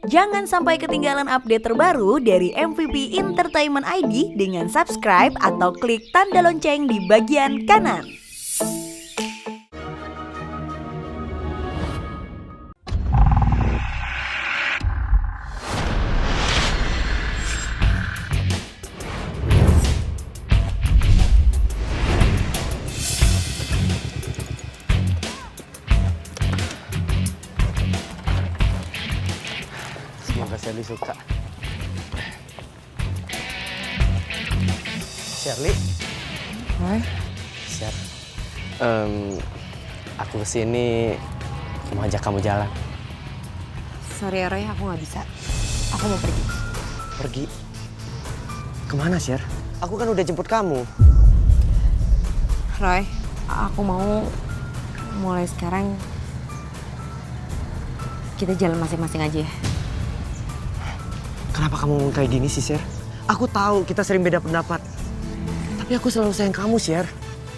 Jangan sampai ketinggalan update terbaru dari MVP Entertainment ID dengan subscribe atau klik tanda lonceng di bagian kanan. Semoga Shirley suka. Shirley? Roy? Sher, aku kesini mau ajak kamu jalan. Sorry ya Roy, aku nggak bisa. Aku mau pergi. Pergi? Kemana, Sher? Aku kan udah jemput kamu. Roy, aku mau mulai sekarang kita jalan masing-masing aja ya. Kenapa kamu ngomong kayak gini sih, Sher? Aku tahu kita sering beda pendapat. Tapi aku selalu sayang kamu, Sher.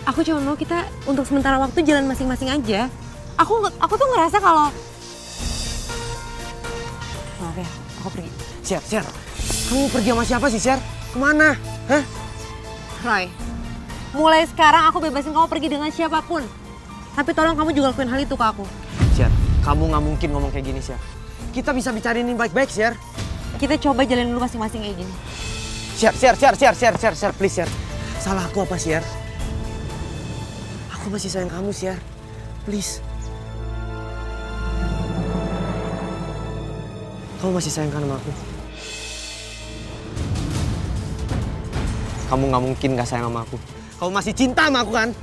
Aku cuma mau kita untuk sementara waktu jalan masing-masing aja. Aku tuh ngerasa kalau... Maaf ya, aku pergi. Sher. Kamu pergi sama siapa sih, Sher? Kemana? Hah? Roy, mulai sekarang aku bebasin kamu pergi dengan siapapun. Tapi tolong kamu juga lakuin hal itu ke aku. Sher, kamu nggak mungkin ngomong kayak gini, Sher. Kita bisa bicarain ini baik-baik, Sher. Kita coba jalan dulu masing-masing kayak gini. Sher, please, Sher. Salah aku apa, Sher? Aku masih sayang kamu, Sher. Please. Kamu masih sayang kan sama aku? Kamu nggak mungkin nggak sayang sama aku. Kamu masih cinta sama aku kan?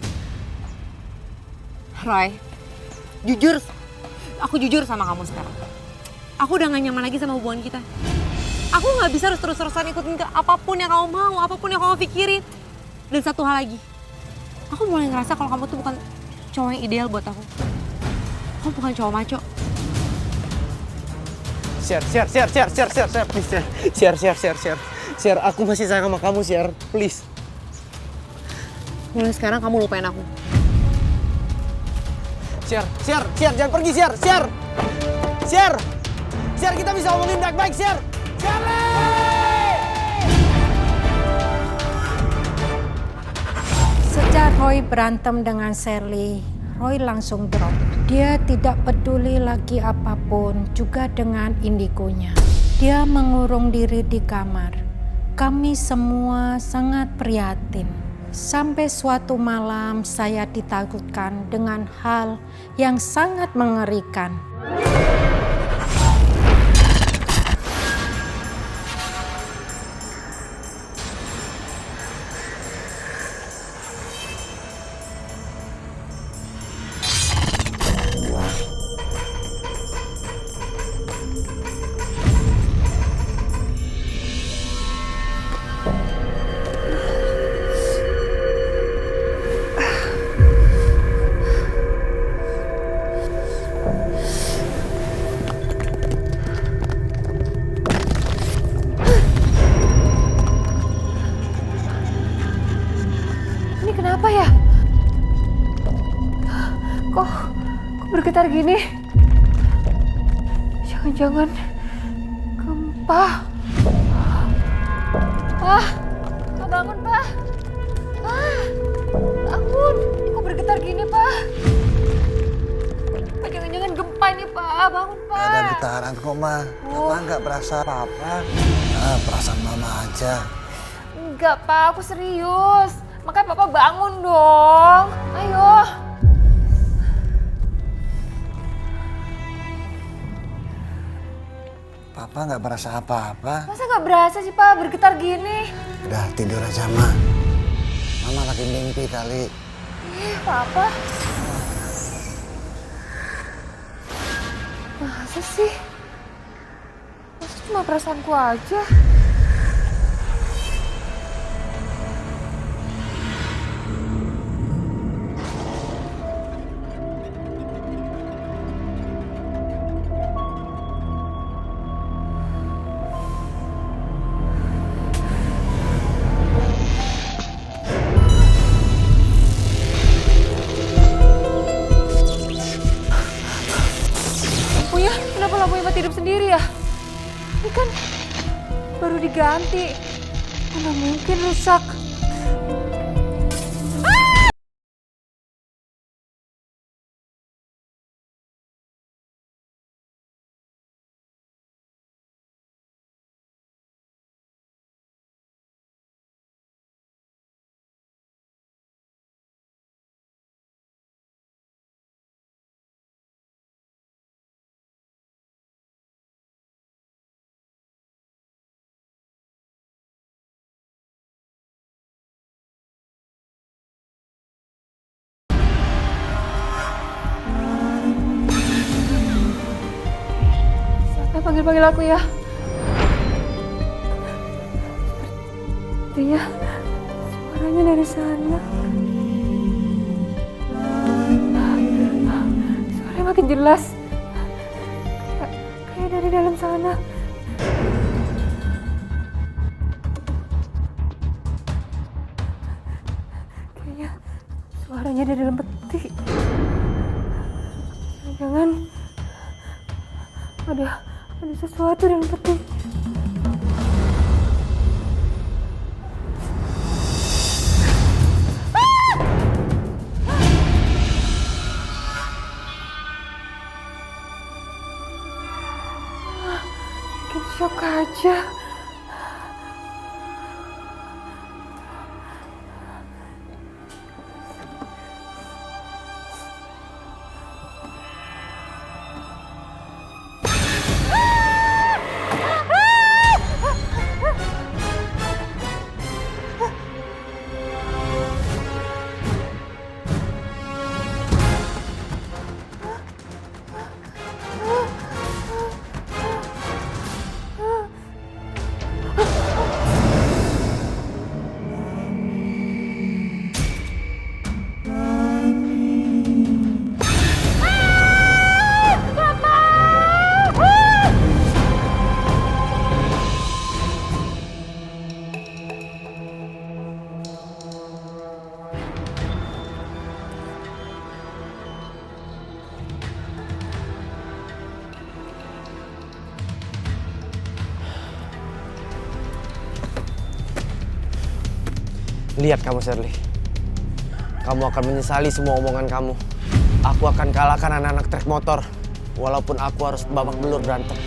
Roy, aku jujur sama kamu sekarang. Aku udah gak nyaman lagi sama hubungan kita. Aku gak bisa harus terus-terusan ikutin ke apapun yang kamu mau, apapun yang kamu pikirin. Dan satu hal lagi, aku mulai ngerasa kalau kamu tuh bukan cowok yang ideal buat aku. Kamu bukan cowok maco. Sher, please, Sher. Sher, aku masih sayang sama kamu, Sher. Please. Mulai sekarang kamu lupain aku. Sher, jangan pergi, Sher. Sher, kita bisa ngomongin baik-baik, Sher. Sejak Roy berantem dengan Shirley, Roy langsung drop. Dia tidak peduli lagi apapun, juga dengan indigonya. Dia mengurung diri di kamar. Kami semua sangat prihatin. Sampai suatu malam saya ditakutkan dengan hal yang sangat mengerikan. Ini kenapa ya? Kok bergetar gini? Jangan-jangan gempa. Pak, bangun, Pak. Bangun. Kok bergetar gini, Pak? Pak, jangan-jangan gempa nih, Pak. Bangun, Pak. Gak ada getaran kok, Ma. Papa nggak berasa apa-apa. Perasaan Mama aja. Enggak, Pak. Aku serius. Makanya Papa bangun dong. Ayo. Papa nggak berasa apa-apa. Masa nggak berasa sih, Pak, bergetar gini? Udah tidur aja, Ma. Mama lagi mimpi kali. Papa. Masa sih? Masa cuma perasaanku aja? Lampunya, kenapa lampunya mati hidup sendiri ya? Ini kan baru diganti. Mana mungkin rusak. Panggil-panggil aku ya. Sepertinya suaranya dari sana. Suaranya makin jelas. Kayak dari dalam sana. Kayaknya suaranya dari dalam peti. Jangan ada sesuatu dalam peti. Bikin shock aja. Lihat kamu, Shirley. Kamu akan menyesali semua omongan kamu. Aku akan kalahkan anak-anak trek motor, walaupun aku harus babak belur berantem.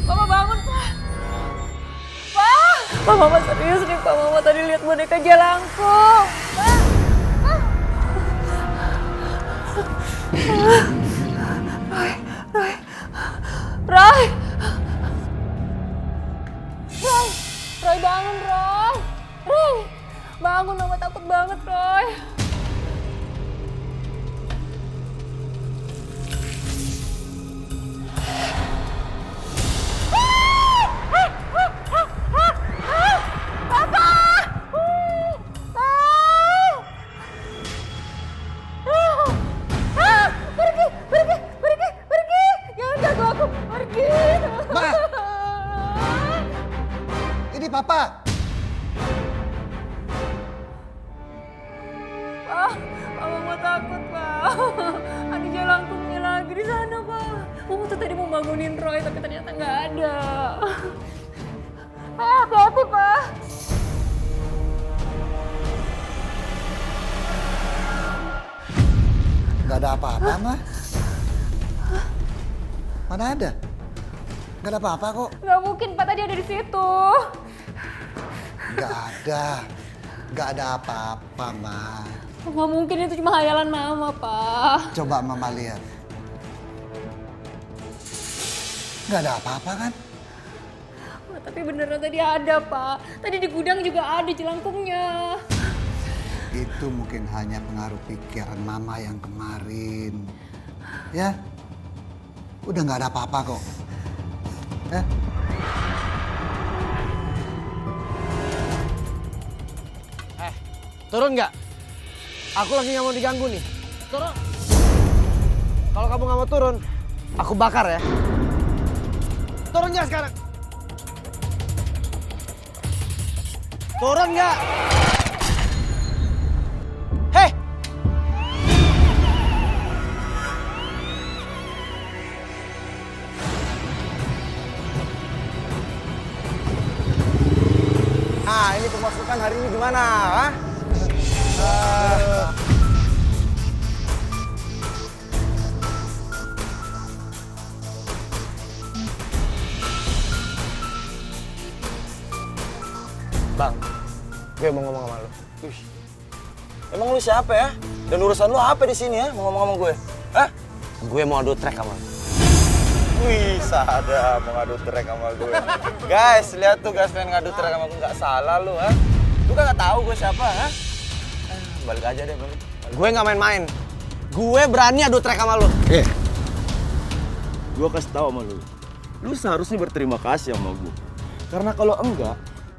Mama bangun, Pak. Pak, Mama serius nih, Pak. Mama tadi lihat boneka jelangkung. Roy. Roy bangun, Roy. Roy, bangun, Mama takut banget, Roy. Papa. Pak, Mama takut, Pak. Ada jelangkungnya lagi di sana, Pak. Mama tuh tadi mau bangunin Roy, tapi ternyata nggak ada. Pak, hati-hati, Pak. Nggak ada apa-apa, Ma. Mana ada? Nggak ada apa-apa kok. Nggak mungkin, Pak. Tadi ada di situ. Nggak ada apa-apa, Ma. Nggak mungkin, itu cuma hayalan Mama, Pak. Coba Mama lihat. Nggak ada apa-apa kan? Tapi beneran tadi ada, Pak. Tadi di gudang juga ada jelangkungnya. Itu mungkin hanya pengaruh pikiran Mama yang kemarin. Ya? Udah nggak ada apa-apa kok. Ya? Turun nggak? Aku lagi nggak mau diganggu nih. Turun. Kalau kamu nggak mau turun, aku bakar ya. Turun nggak sekarang? Turun nggak? Hei! Nah, ini pemasukan hari ini gimana? Hah? Bang, gue mau ngomong sama lu. Wih. Emang lu siapa ya? Dan urusan lu apa di sini ya? Mau ngomong sama gue? Hah? Gue mau adu track sama lu. Wih, sadar mau ngadu track sama gue. Guys, lihat tuh guys pengen ngadu track sama gue. Nggak salah lu, ha? Lu kan nggak tahu gue siapa, ha? Balik aja deh, balik. Gue nggak main-main. Gue berani adu track sama lu. Gue kasih tahu sama lu. Lu seharusnya berterima kasih sama gue. Karena kalau enggak,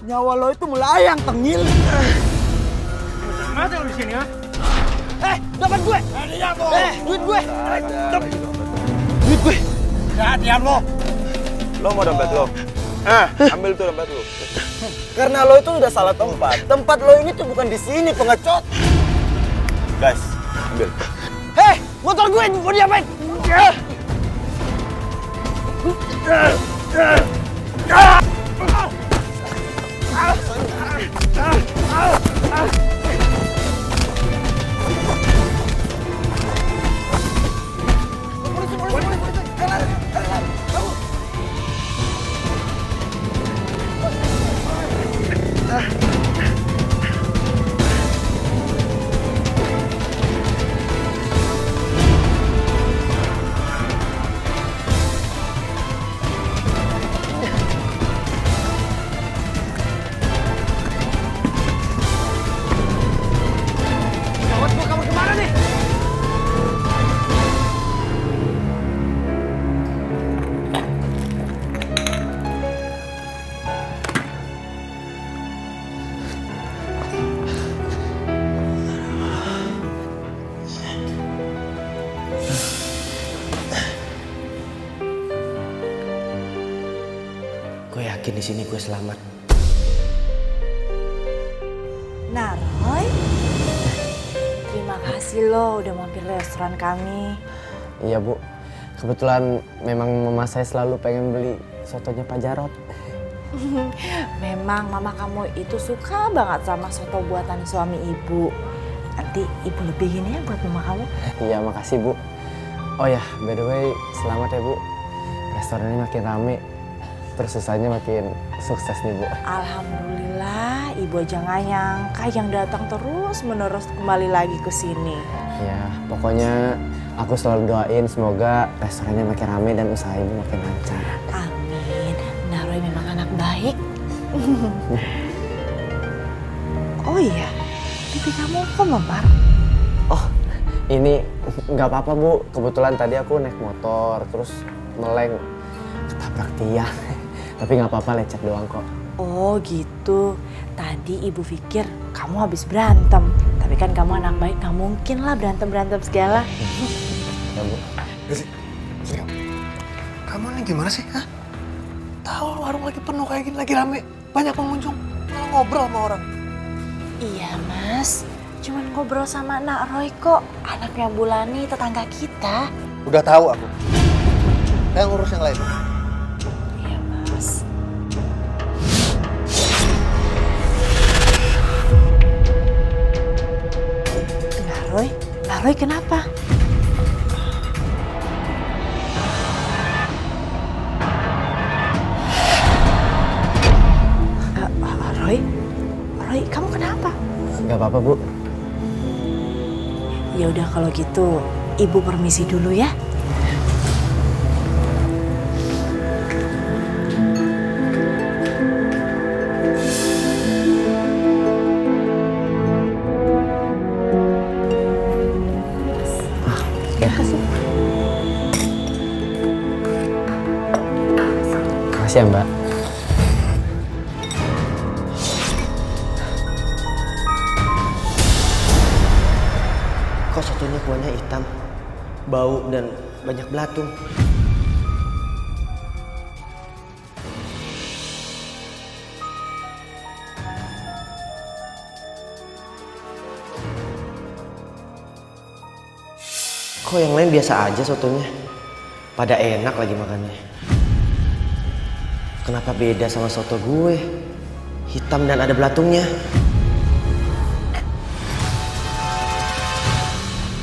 nyawa lo itu melayang tengil. Mati lu di sini, ha? Dapat gue! Duit gue! Duit gue! Ya, diam lo. Lo mau dompet lo? Ambil tuh dompet lo. Karena lo itu udah salah tempat. Tempat lo ini tuh bukan di sini, pengecut. Guys, ambil. Hei! Motor gue mau diapain? Gue yakin di sini gue selamat. Nah, Roy, terima kasih lo udah mampir restoran kami. Iya, Bu. Kebetulan memang mama saya selalu pengen beli sotonya Pak Jarot. Memang mama kamu itu suka banget sama soto buatan suami ibu. Nanti ibu lebihin ya buat mama kamu. Iya, makasih, Bu. Oh ya, by the way, selamat ya, Bu. Restoran ini makin rame. Terus usahanya makin sukses nih, Bu. Alhamdulillah, ibu aja nggak nyangka yang datang terus menerus kembali lagi ke sini. Ya, pokoknya aku selalu doain semoga restorannya makin rame dan usaha ibu makin lancar. Amin. Nah, Roy memang anak baik. Oh iya, pipi kamu kok memar? Oh, ini nggak apa-apa, Bu. Kebetulan tadi aku naik motor, terus meleng, ketabrak tiang. Tapi nggak apa-apa, lecet doang kok. Oh gitu. Tadi ibu pikir kamu habis berantem. Tapi kan kamu anak baik, nggak mungkin lah berantem-berantem segala. Ya, Bu. Kamu ini gimana sih, ha? Tahu warung lagi penuh kayak gini, lagi rame. Banyak pengunjung. Malah ngobrol sama orang. Iya mas, cuman ngobrol sama Nak Roy kok. Anaknya Bulani, tetangga kita. Udah tahu aku. Saya ngurus yang lain. Iya mas. Nak Roy kenapa? Roy, kamu kenapa? Nggak apa-apa, Bu. Ya udah kalau gitu, ibu permisi dulu ya. Makasih ya, Mbak. Kok sotonya kuahnya hitam, bau dan banyak belatung? Kok yang lain biasa aja sotonya? Pada enak lagi makannya. Kenapa beda sama soto gue? Hitam dan ada belatungnya.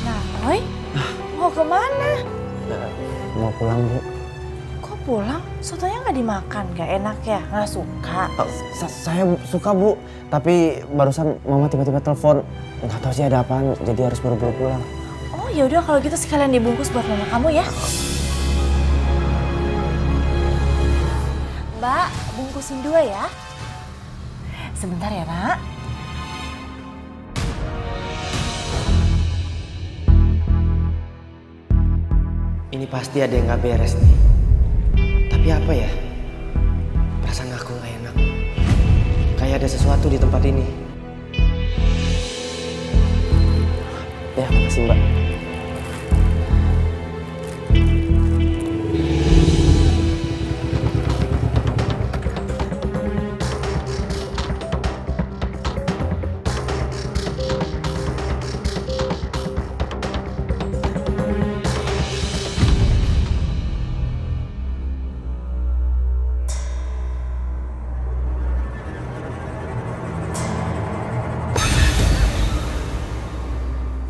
Nah, Roy, mau kemana? Mau pulang, Bu. Kok pulang? Sotonya nggak dimakan, nggak enak ya? Nggak suka? Saya suka, Bu. Tapi barusan Mama tiba-tiba telepon. Nggak tahu sih ada apaan, jadi harus buru-buru pulang. Oh ya udah kalau gitu sekalian dibungkus buat mama kamu ya. Mbak, bungkusin 2 ya. Sebentar ya, Nak. Ini pasti ada yang nggak beres nih. Tapi apa ya? Perasaan aku nggak enak. Kayak ada sesuatu di tempat ini. Ya, makasih Mbak.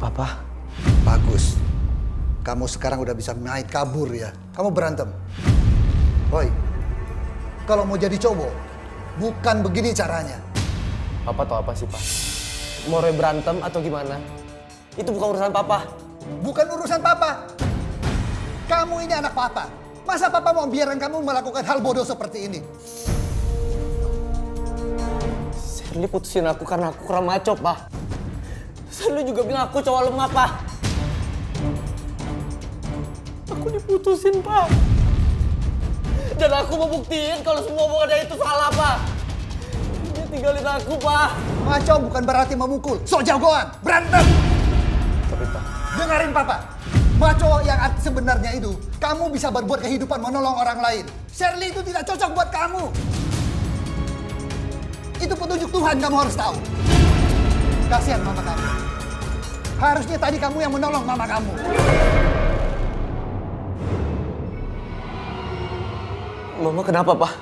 Papa. Bagus. Kamu sekarang udah bisa main kabur ya. Kamu berantem. Roy, kalau mau jadi cowok, bukan begini caranya. Papa tahu apa sih, Pak? Mau Roy berantem atau gimana? Itu bukan urusan Papa. Bukan urusan papa. Kamu ini anak papa. Masa papa mau biarkan kamu melakukan hal bodoh seperti ini? Shirley putusin aku karena aku kurang maco, Pak. Shirley juga bilang aku cowok lemah, Pak. Aku diputusin, Pak. Dan aku mau buktiin kalau semua omongan itu salah, Pak. Dia tinggalin aku, Pak. Maco bukan berarti memukul. Sok jagoan, berantem. Tapi, Pak. Dengarin papa. Maco yang arti sebenarnya itu, kamu bisa berbuat kehidupan menolong orang lain. Shirley itu tidak cocok buat kamu. Itu petunjuk Tuhan, kamu harus tahu. Kasihan mama kamu. Harusnya tadi kamu yang menolong mama kamu. Mama kenapa, Pak?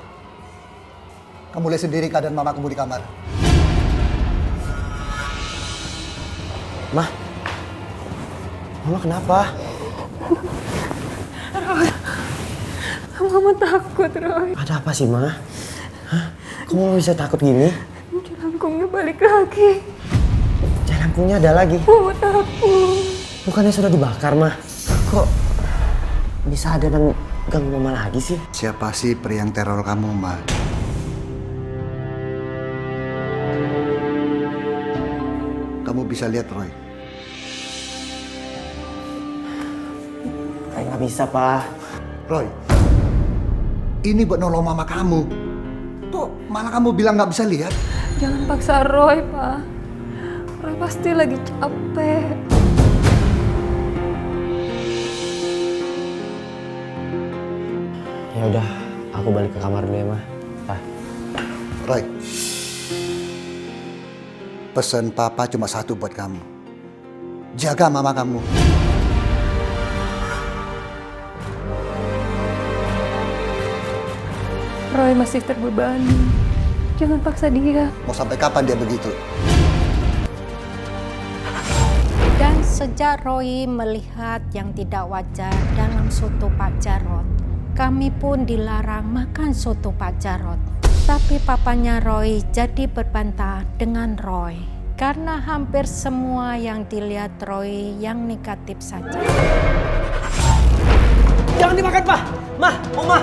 Kamu lihat sendiri keadaan mama kamu di kamar. Ma. Mama kenapa? Mama takut, Roy. Ada apa sih, Ma? Hah? Kamu bisa takut gini? Jelangkungnya balik lagi. Jelangkungnya ada lagi? Mama takut. Bukannya sudah dibakar, Ma? Kok bisa ada dan ganggu Mama lagi sih? Siapa sih pria yang teror kamu, Ma? Kamu bisa lihat, Roy. Kayak nggak bisa, Pak. Roy, ini buat nolong mama kamu. Tuh, malah kamu bilang nggak bisa lihat. Jangan paksa Roy, Pak. Roy pasti lagi capek. Ya udah, aku balik ke kamar dulu ya, Ma. Pak. Roy, pesan papa cuma satu buat kamu. Jaga mama kamu. Roy masih terbebani. Jangan paksa dia. Mau sampai kapan dia begitu? Dan sejak Roy melihat yang tidak wajar dalam soto Pak Jarot, kami pun dilarang makan soto Pak Jarot. Tapi papanya Roy jadi berbantah dengan Roy. Karena hampir semua yang dilihat Roy yang negatif saja. Jangan dimakan, Pak! Ma, Oma!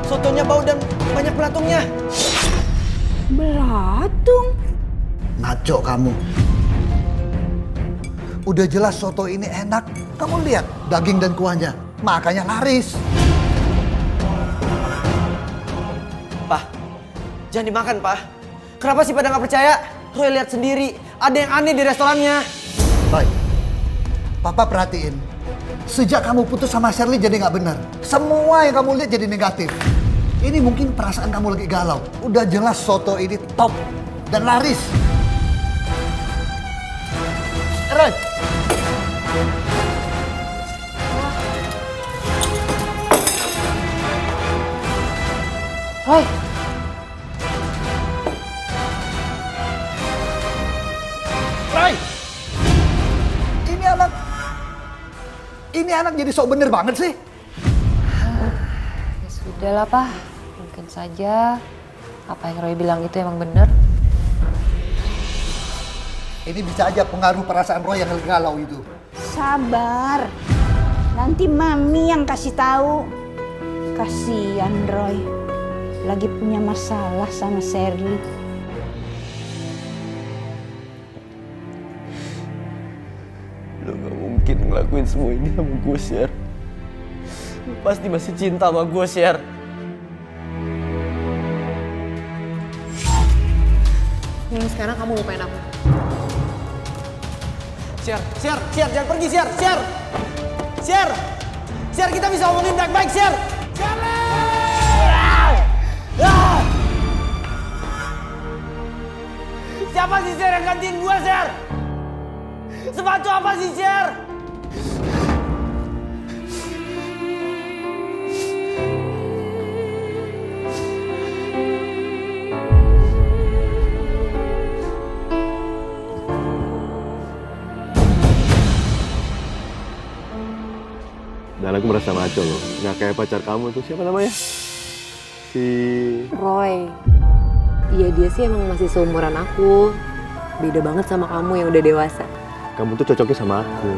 Sotonya bau dan banyak belatungnya. Belatung? Ngaco kamu. Udah jelas soto ini enak. Kamu lihat daging dan kuahnya. Makanya laris. Pak, jangan dimakan, Pak. Kenapa sih pada nggak percaya? Roy lihat sendiri, ada yang aneh di restorannya. Baik, papa perhatiin. Sejak kamu putus sama Shirley jadi nggak benar. Semua yang kamu lihat jadi negatif. Ini mungkin perasaan kamu lagi galau. Udah jelas soto ini top dan laris. Roy, Roy, Roy! Ini anak jadi sok bener banget sih. ya sudahlah Pak. Mungkin saja apa yang Roy bilang itu emang benar. Ini bisa aja pengaruh perasaan Roy yang galau itu. Sabar. Nanti Mami yang kasih tahu. Kasihan Roy. Lagi punya masalah sama Sherly. Lo gak mungkin ngelakuin semua ini sama gue, Sher. Lo pasti masih cinta sama gue, Sher. Yang sekarang kamu lupain aku. Sher, jangan pergi, Sher. Sher, kita bisa ngomongin baik-baik, Sher. Siapa sih, Sher, yang gantiin gue, Sher? Sepatu apa sih, Sher? Dan aku merasa maco loh, nggak kayak pacar kamu tuh, siapa namanya? Si... Roy. Iya dia sih emang masih seumuran aku. Beda banget sama kamu yang udah dewasa. Kamu tuh cocoknya sama aku.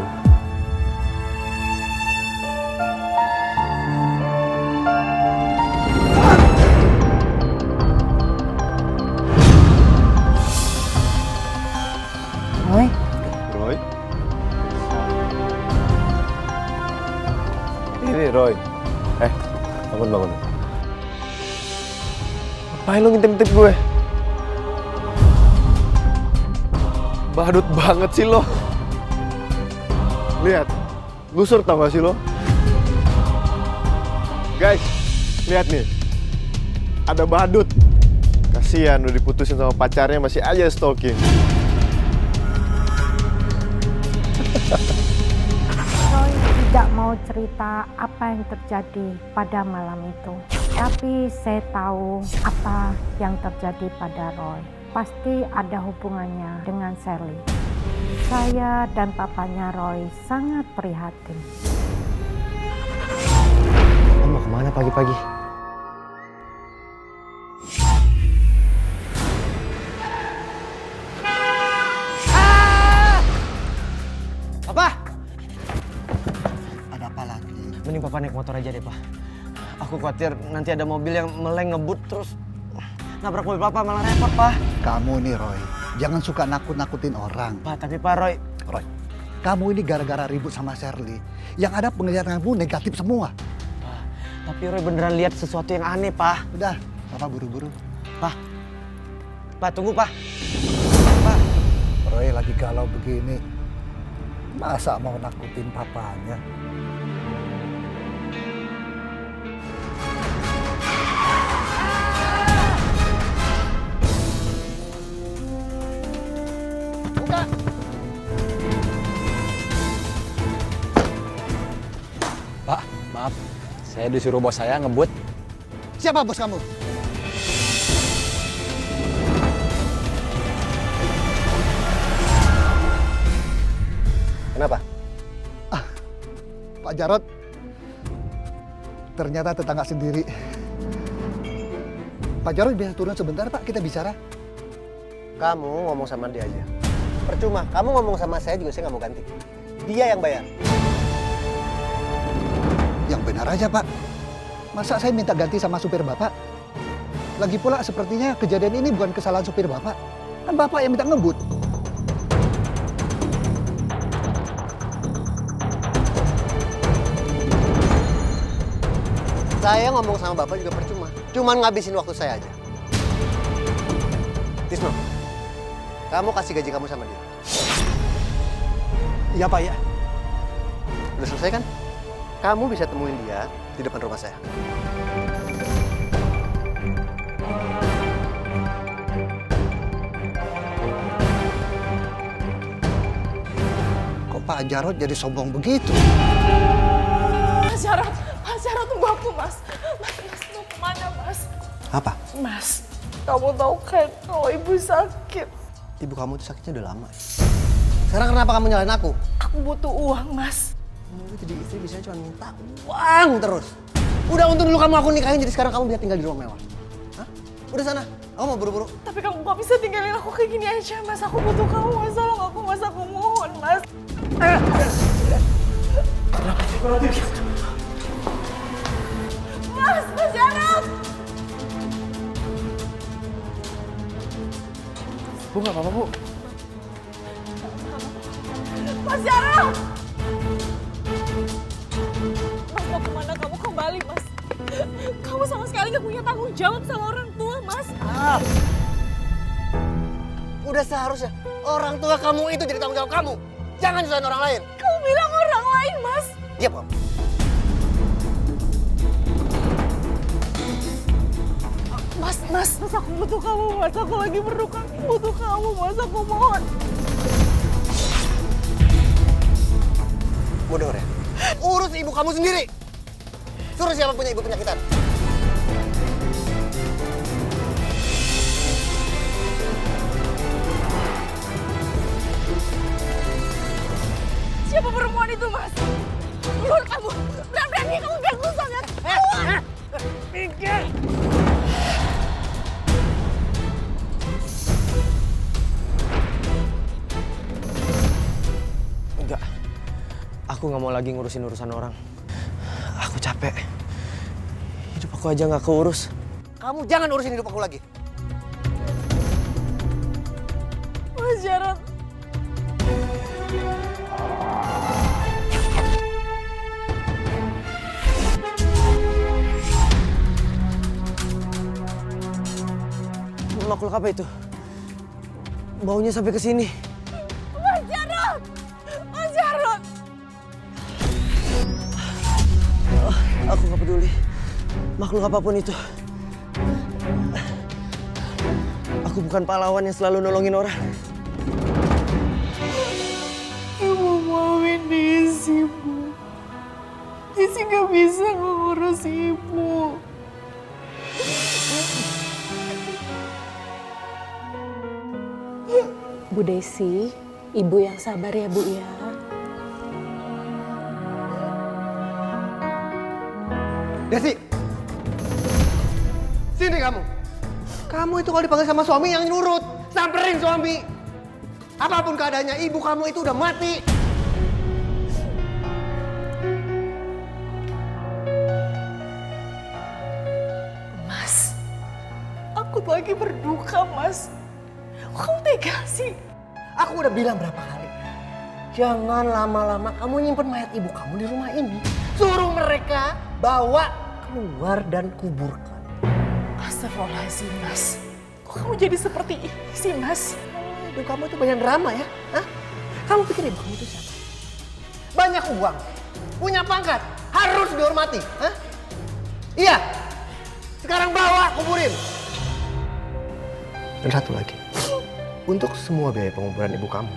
Roy? Roy? Ini Roy. Bangun. Ngapain lo ngintip-ngintip gue? Badut banget sih lo. Lihat, gusur tau gak sih lo? Guys, lihat nih. Ada badut. Kasian udah diputusin sama pacarnya masih aja stalking. Roy tidak mau cerita apa yang terjadi pada malam itu. Tapi saya tahu apa yang terjadi pada Roy. Pasti ada hubungannya dengan Sherly. Saya dan papanya Roy sangat prihatin. Lo mau kemana pagi-pagi? Papa! Ada apa lagi? Mending Papa naik motor aja deh, Pak. Aku khawatir nanti ada mobil yang meleng ngebut terus nabrak mobil Papa, malah repot, Pak. Kamu nih Roy, jangan suka nakut-nakutin orang. Pak, tapi Pak Roy... Roy, kamu ini gara-gara ribut sama Sherly. Yang ada penglihatan kamu negatif semua. Pak, tapi Roy beneran lihat sesuatu yang aneh, Pak. Udah, Papa buru-buru. Pak, tunggu, Pak. Roy lagi galau begini. Masa mau nakutin papanya? Buka! Pak, maaf. Saya disuruh bos saya ngebut. Siapa bos kamu? Kenapa? Pak Jarod. Ternyata tetangga sendiri. Pak Jarod bisa turun sebentar, Pak. Kita bicara. Kamu ngomong sama dia aja. Percuma, kamu ngomong sama saya juga saya nggak mau ganti. Dia yang bayar. Yang benar aja, Pak. Masa saya minta ganti sama supir Bapak? Lagi pula sepertinya kejadian ini bukan kesalahan supir Bapak. Kan Bapak yang minta ngebut. Saya ngomong sama Bapak juga percuma. Cuman ngabisin waktu saya aja. Tisno, kamu kasih gaji kamu sama dia. Iya, Pak, ya. Udah selesai kan? Kamu bisa temuin dia di depan rumah saya. Kok Pak Jarod jadi sombong begitu? Mas Jarod tunggu aku mas. Mas mau kemana mas? Apa? Mas, kamu tahu kan kalau ibu sakit. Ibu kamu itu sakitnya udah lama. Sekarang kenapa kamu nyalain aku? Aku butuh uang, Mas. Kamu jadi istri biasanya cuma minta uang terus. Udah untung dulu kamu aku nikahin, jadi sekarang kamu bisa tinggal di rumah mewah. Hah? Udah sana, aku mau buru-buru. Tapi kamu gak bisa tinggalin aku kayak gini aja, Mas. Aku butuh kamu, Mas. Tolong aku, Mas. Aku mohon, Mas. Mas Jarot! Bu, nggak apa-apa, Bu. Mas Jarot! Mas, mau kemana kamu kembali, Mas? Kamu sama sekali gak punya tanggung jawab sama orang tua, Mas. Udah seharusnya orang tua kamu itu jadi tanggung jawab kamu. Jangan nyusahin orang lain. Kamu bilang orang lain, Mas. Diam kamu. Mas, aku butuh kamu, Mas. Aku lagi berduka, butuh kamu, Mas. Aku mohon. Mau denger ya? Urus ibu kamu sendiri. Suruh siapa punya ibu penyakitan. Siapa perempuan itu, Mas? Keluar kamu. Berani kamu ganggu sangat. Pikir. Enggak. Aku nggak mau lagi ngurusin urusan orang. Aku capek. Hidup aku aja nggak keurus. Kamu jangan urusin hidup aku lagi. Mas Jarot. Makhluk apa itu? Baunya sampai ke sini. Mas Jarot! Mas Jarot! Aku nggak peduli. Makhluk apapun itu. Aku bukan pahlawan yang selalu nolongin orang. Ibu mauin Desi, Bu. Desi gak bisa ngurus ibu. Bu Desi, ibu yang sabar ya, Bu ya. Desi! Sini kamu. Kamu itu kalau dipanggil sama suami yang nurut. Samperin suami. Apapun keadaannya, ibu kamu itu udah mati. Mas, aku lagi berduka, Mas. Kamu tega sih? Aku udah bilang berapa kali. Jangan lama-lama kamu nyimpen mayat ibu kamu di rumah ini. Suruh mereka bawa keluar dan kuburkan. Astagfirullahaladzim, Mas. Kok kamu jadi seperti ini sih, Mas? Ibu kamu itu banyak drama ya? Hah? Kamu pikir ibu kamu itu siapa? Banyak uang, punya pangkat, harus dihormati. Hah? Iya. Sekarang bawa, kuburin. Dan satu lagi. Untuk semua biaya penguburan ibu kamu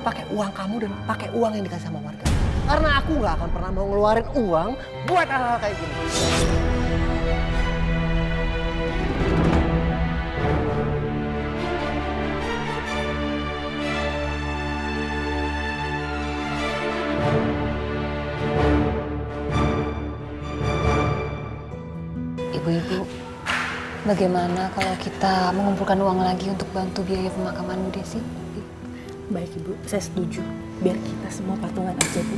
pakai uang kamu dan pakai uang yang dikasih sama warga. Karena aku nggak akan pernah mau ngeluarin uang buat hal-hal kayak gini. Ibu-ibu, bagaimana kalau kita mengumpulkan uang lagi untuk bantu biaya pemakaman Bu Desi? Baik, Ibu. Saya setuju. Biar kita semua patungan aja, Bu.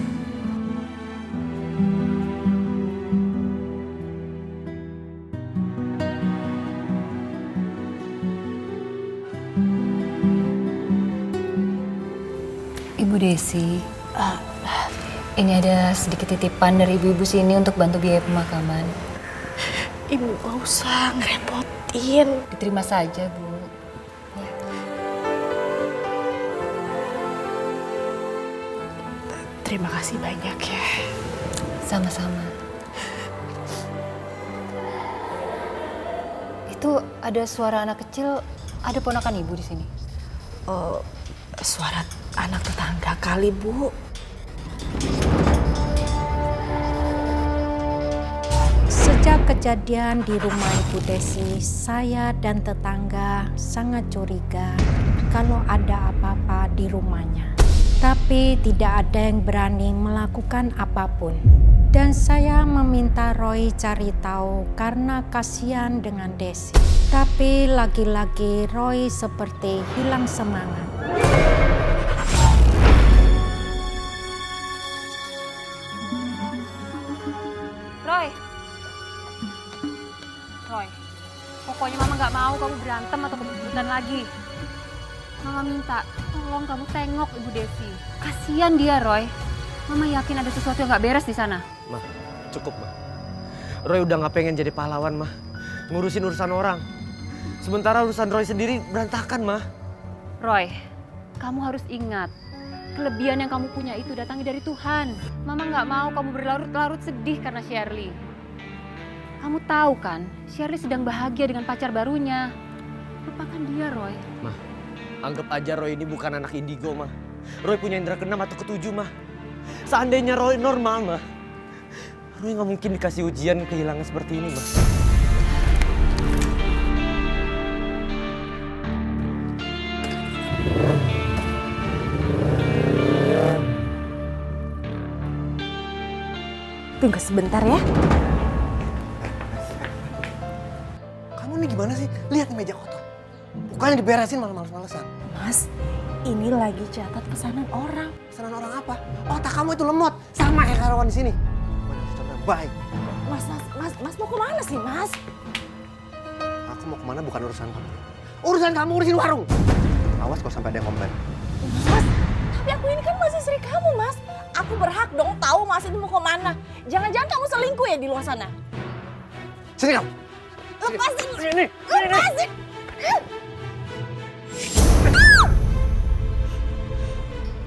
Ibu Desi, ini ada sedikit titipan dari ibu-ibu sini untuk bantu biaya pemakaman. Ibu gak usah ngerepotin. Diterima saja, Bu. Terima kasih banyak ya. Sama-sama. Itu ada suara anak kecil, ada ponakan ibu di sini. Suara anak tetangga kali, Bu. Sejak kejadian di rumah Ibu Desi, saya dan tetangga sangat curiga kalau ada apa-apa di rumahnya. Tapi tidak ada yang berani melakukan apapun. Dan saya meminta Roy cari tahu karena kasihan dengan Desi. Tapi lagi-lagi Roy seperti hilang semangat. Roy, pokoknya Mama nggak mau kamu berantem atau kebut-kebutan lagi. Mama minta, tolong kamu tengok Ibu Desi. Kasian dia, Roy. Mama yakin ada sesuatu yang nggak beres di sana. Ma, cukup, Ma. Roy udah nggak pengen jadi pahlawan, Ma. Ngurusin urusan orang. Sementara urusan Roy sendiri berantakan, Ma. Roy, kamu harus ingat, kelebihan yang kamu punya itu datangnya dari Tuhan. Mama nggak mau kamu berlarut-larut sedih karena Shirley. Kamu tahu kan, Shirley sedang bahagia dengan pacar barunya. Lupakan dia, Roy. Ma, anggap aja Roy ini bukan anak indigo, Ma. Roy punya indera keenam atau ketujuh, Ma. Seandainya Roy normal, Ma, Roy nggak mungkin dikasih ujian kehilangan seperti ini, Ma. Tunggu sebentar ya. Kamu ini gimana sih? Lihat nih meja kotor. Bukannya diberesin malah males-malesan. Mas, ini lagi catat pesanan orang. Pesanan orang apa? Otak kamu itu lemot. Sama kayak karyawan di sini. Bukan contoh baik. Mas mau kemana sih, Mas? Aku mau kemana bukan urusan kamu. Urusan kamu urusin warung. Awas kalau sampai ada yang komplain. Mas, tapi aku ini kan masih istri kamu, Mas. Aku berhak dong tahu Mas itu mau kemana. Jangan-jangan kamu selingkuh ya di luar sana? Sini kamu. Lepasin! Sini. Lepasin!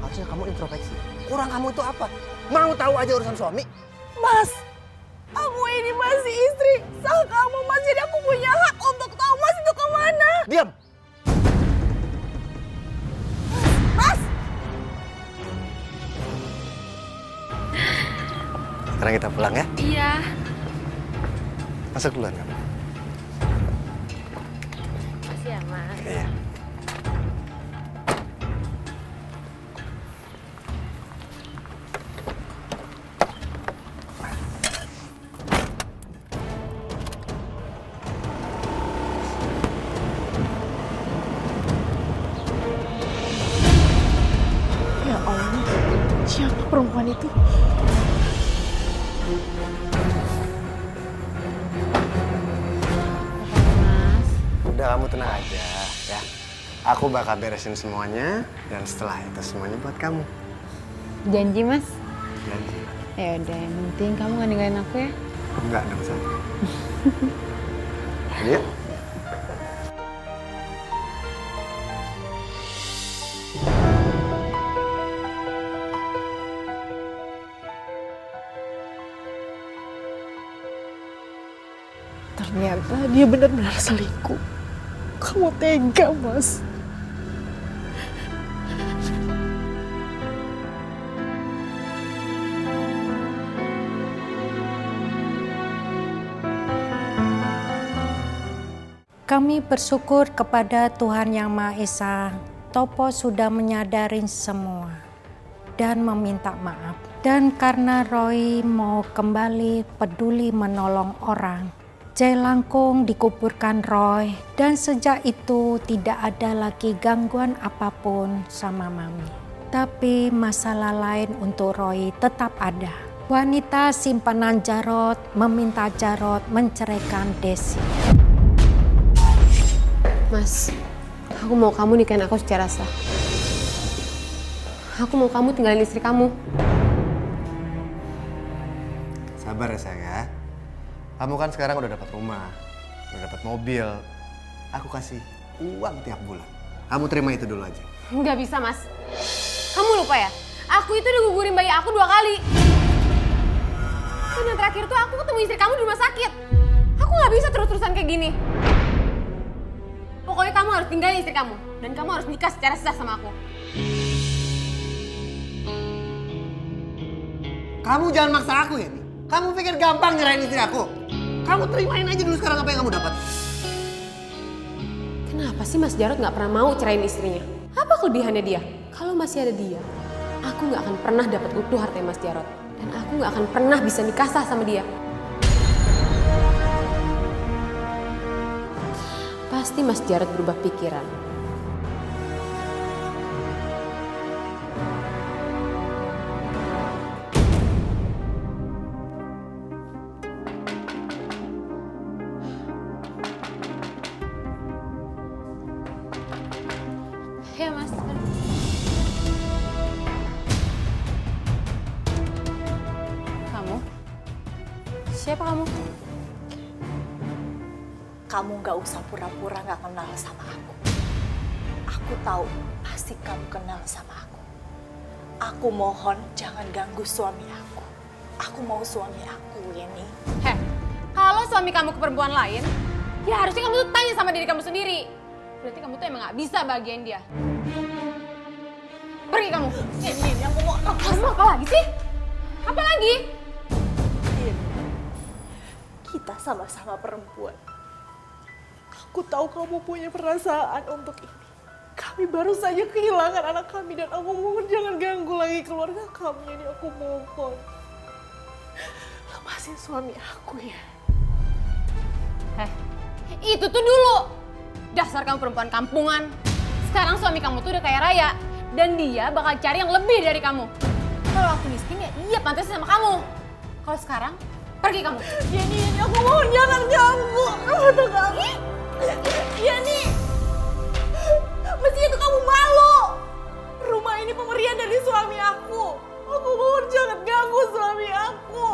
Harusnya kamu introspeksi. Kurang kamu itu apa? Mau tahu aja urusan suami? Mas, aku ini masih istri sah kamu, Mas. Jadi aku punya hak untuk tahu Mas itu kemana. Diam! Mas! Sekarang kita pulang ya? Iya. Masuk duluan kamu. Makasih ya, Mas. Iya. Ya Allah, siapa perempuan itu? Udah kamu tenang aja ya. Aku bakal beresin semuanya dan setelah itu semuanya buat kamu. Janji, Mas? Janji. Ya udah, yang penting kamu nggak ninggalin aku ya. Enggak dong, Sat. Iya. Ternyata dia benar-benar selingkuh. Kamu tega, Mas. Kami bersyukur kepada Tuhan Yang Maha Esa. Topo sudah menyadari semua dan meminta maaf. Dan karena Roy mau kembali peduli menolong orang, Jelangkung dikuburkan Roy. Dan sejak itu tidak ada lagi gangguan apapun sama Mami. Tapi masalah lain untuk Roy tetap ada. Wanita simpanan Jarod meminta Jarod menceraikan Desi. Mas, aku mau kamu nikahin aku secara sah. Aku mau kamu tinggalin istri kamu. Sabar ya sayang ya. Kamu kan sekarang udah dapat rumah, udah dapat mobil. Aku kasih uang tiap bulan. Kamu terima itu dulu aja. Nggak bisa, Mas. Kamu lupa ya? Aku itu udah gugurin bayi aku 2 kali. Dan yang terakhir tuh aku ketemu istri kamu di rumah sakit. Aku nggak bisa terus-terusan kayak gini. Pokoknya kamu harus tinggalin istri kamu. Dan kamu harus nikah secara sah sama aku. Kamu jangan maksa aku ya. Kamu pikir gampang nyerahin istri aku? Kamu terimain aja dulu sekarang apa yang kamu dapat. Kenapa sih Mas Jarod nggak pernah mau cerain istrinya? Apa kelebihannya dia? Kalau masih ada dia, aku nggak akan pernah dapat utuh harta Mas Jarod. Dan aku nggak akan pernah bisa nikah sah sama dia. Pasti Mas Jarod berubah pikiran. Ya Mas. Kamu? Siapa kamu? Kamu gak usah pura-pura gak kenal sama aku. Aku tahu pasti kamu kenal sama aku. Aku mohon jangan ganggu suami aku. Aku mau suami aku, Yeni. Heh, kalau suami kamu ke perempuan lain, ya harusnya kamu tuh tanya sama diri kamu sendiri. Berarti kamu tuh emang gak bisa bahagiain dia. Pergi kamu. Yeni, aku mau... Kamu apa lagi sih? Apa lagi? Kita sama-sama perempuan. Aku tahu kamu punya perasaan untuk ini. Kami baru saja kehilangan anak kami dan aku mohon jangan ganggu lagi keluarga kami. Ini aku mohon. Lepasin suami aku ya. Itu tuh dulu. Dasar kamu perempuan kampungan. Sekarang suami kamu tuh udah kaya raya. Dan dia bakal cari yang lebih dari kamu. Kalau aku miskin ya iya pantasnya sama kamu. Kalau sekarang, pergi kamu. Yeni, aku mohon jangan ganggu rumah kami. Yeni, mestinya tuh kamu malu. Rumah ini pemberian dari suami aku. Aku mohon jangan ganggu suami aku.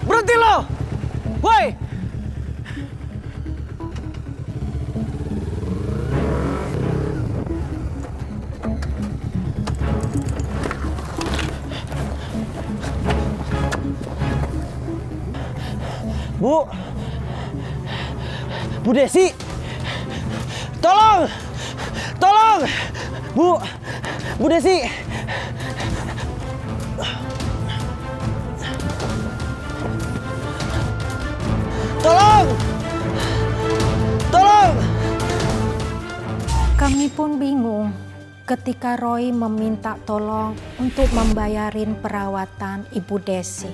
Berhenti lo! Woi! Bu Desi! Tolong! Tolong! Bu Desi! Tolong! Tolong! Kami pun bingung ketika Roy meminta tolong untuk membayarin perawatan Ibu Desi.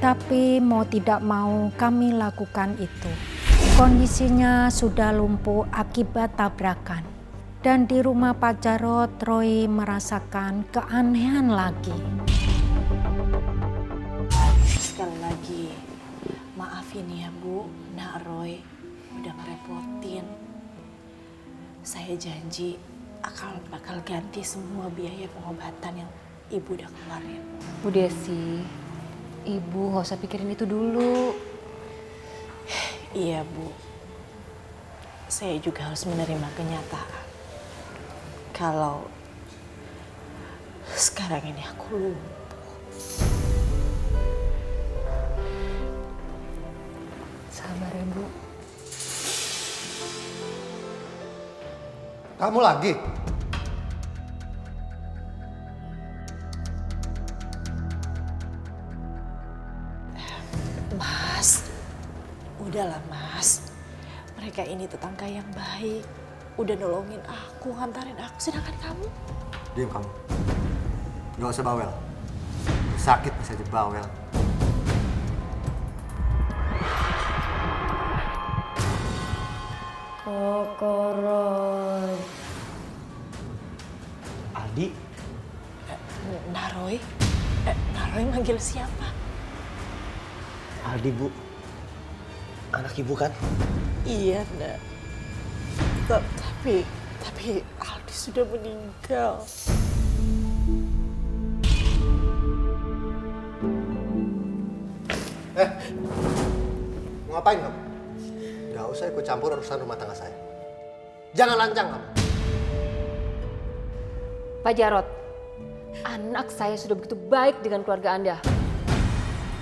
Tapi mau tidak mau kami lakukan itu. Kondisinya sudah lumpuh akibat tabrakan. Dan di rumah Pak Jarod, Roy merasakan keanehan lagi. Sekali lagi, maafin ya Bu, Nak Roy udah ngerepotin. Saya janji bakal ganti semua biaya pengobatan yang Ibu udah keluarin. Bu Desi, Ibu gak usah pikirin itu dulu. Iya Bu, saya juga harus menerima kenyataan. Kalau sekarang ini aku lumpuh. Sabar ya Bu. Kamu lagi? Mas, udahlah Mas. Mereka ini tetangga yang baik. Udah nolongin aku, ngantarin aku. Sedangkan kamu? Diam kamu. Gak usah bawel. Sakit masih aja bawel. Kokoroy. Aldi? Naroy? Naroy manggil siapa? Aldi Bu. Anak Ibu kan? Iya, Nak. Tapi Aldi sudah meninggal. Mau ngapain kamu? Gak usah ikut campur urusan rumah tangga saya. Jangan lancang kamu. Pak Jarot, anak saya sudah begitu baik dengan keluarga Anda.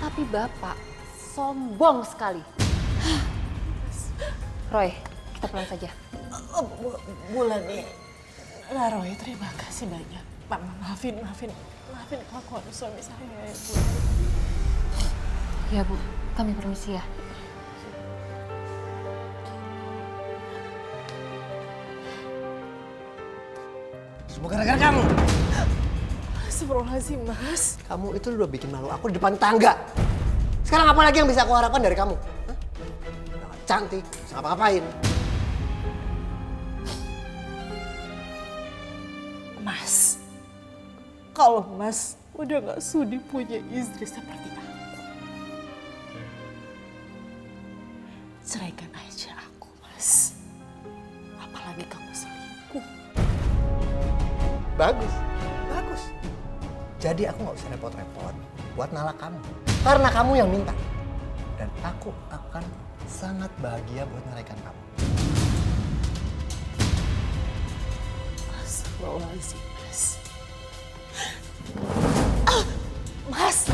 Tapi Bapak sombong sekali. Roy, kita pulang saja. Bulan nih. Roy, terima kasih banyak. Maafin kelakuan suami saya ya, Bu. Ya Bu, kami permisi ya. Semua gara-gara kamu. Astagfirullahaladzim, Mas. Kamu itu udah bikin malu aku di depan tangga. Sekarang apa lagi yang bisa aku harapkan dari kamu? Hah? Cantik, bisa ngapa-ngapain. Mas, kalau Mas udah gak sudi punya istri seperti aku, ceraikan aja aku, Mas. Apalagi kamu selingkuh. Bagus. Jadi aku gak usah repot-repot buat nalak kamu. Karena kamu yang minta. Dan aku akan sangat bahagia buat meraikan kamu. Astagfirullahaladzim, Mas. Mas!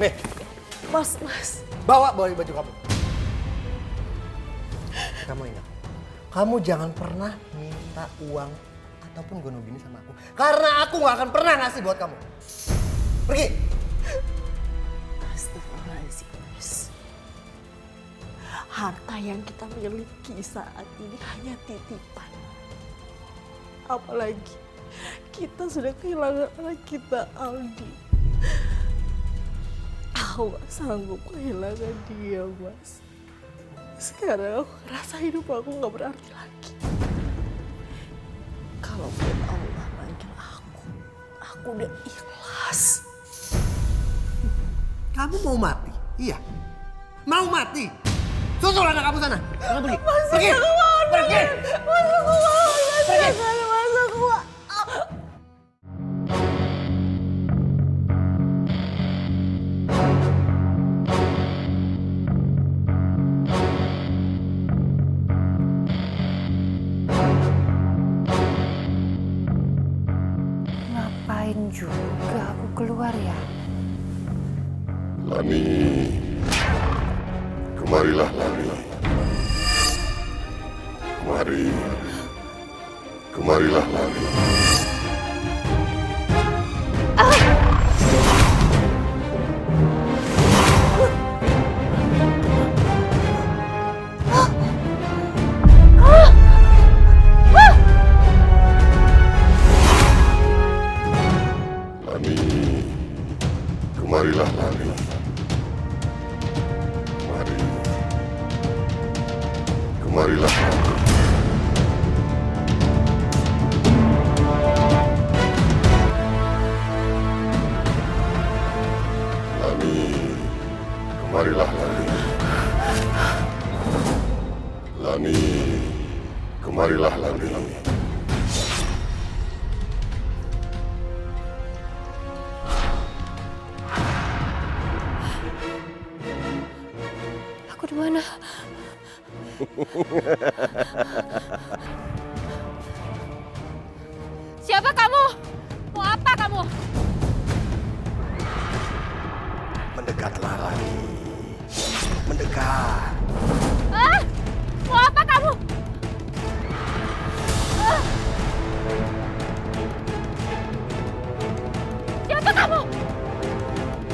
Nih, Mas. bawa baju kamu. Kamu ingat, kamu jangan pernah minta uang ataupun gunung gini sama aku. Karena aku gak akan pernah ngasih buat kamu. Pergi. Astagfirullahaladzim, Mas. Harta yang kita miliki saat ini hanya titipan. Apalagi kita sudah kehilangan anak kita, Aldi. Aku gak sanggup kehilangan dia, Mas. Sekarang aku ngerasa hidup aku gak berarti lagi. Kalaupun Allah manggil aku udah ikhlas. Kamu mau mati? Iya. Mau mati? Susul anak kamu sana. Sana pergi. Pergi. Pergi. Pergi. Ngapain juga aku keluar ya? Lani, kemarilah Lani. Kemarilah Lani. Kemarilah Lani. Kemarilah Lani. Kemarilah Lani. Lani, kemarilah Lani. Aku di mana? Siapa kamu? Mau apa kamu? Mendekatlah Lani. Mendekat. Mau apa kamu? Siapa kamu?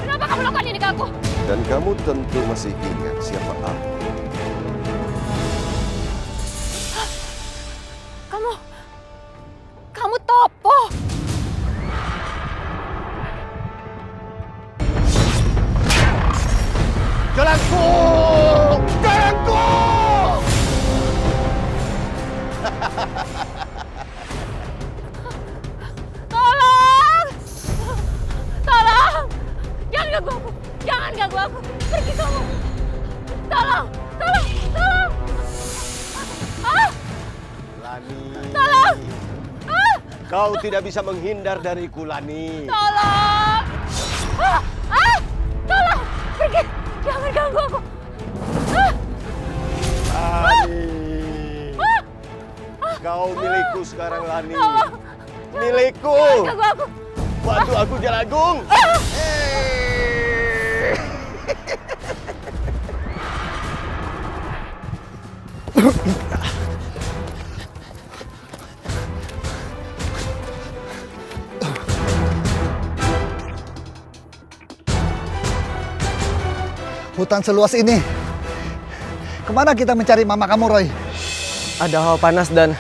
Kenapa kamu lakukan ini ke aku? Dan kamu tentu masih ingat siapa aku. Kamu Topo. Jalanku! Jalanku! Tolong! ganggu aku. Jangan ganggu aku. Pergi kamu. Tolong. Tolong. Tolong. Lani. Tolong. Kau tidak bisa menghindar dariku, Lani. Tolong. Tolong. Pergi. Jangan ganggu aku. Lani. Kau milikku sekarang, Lani. Milikku. Jangan ganggu aku. Bantu aku, Jalangkung. Hutan seluas ini. Kemana kita mencari mama kamu, Roy? Ada hawa panas dan...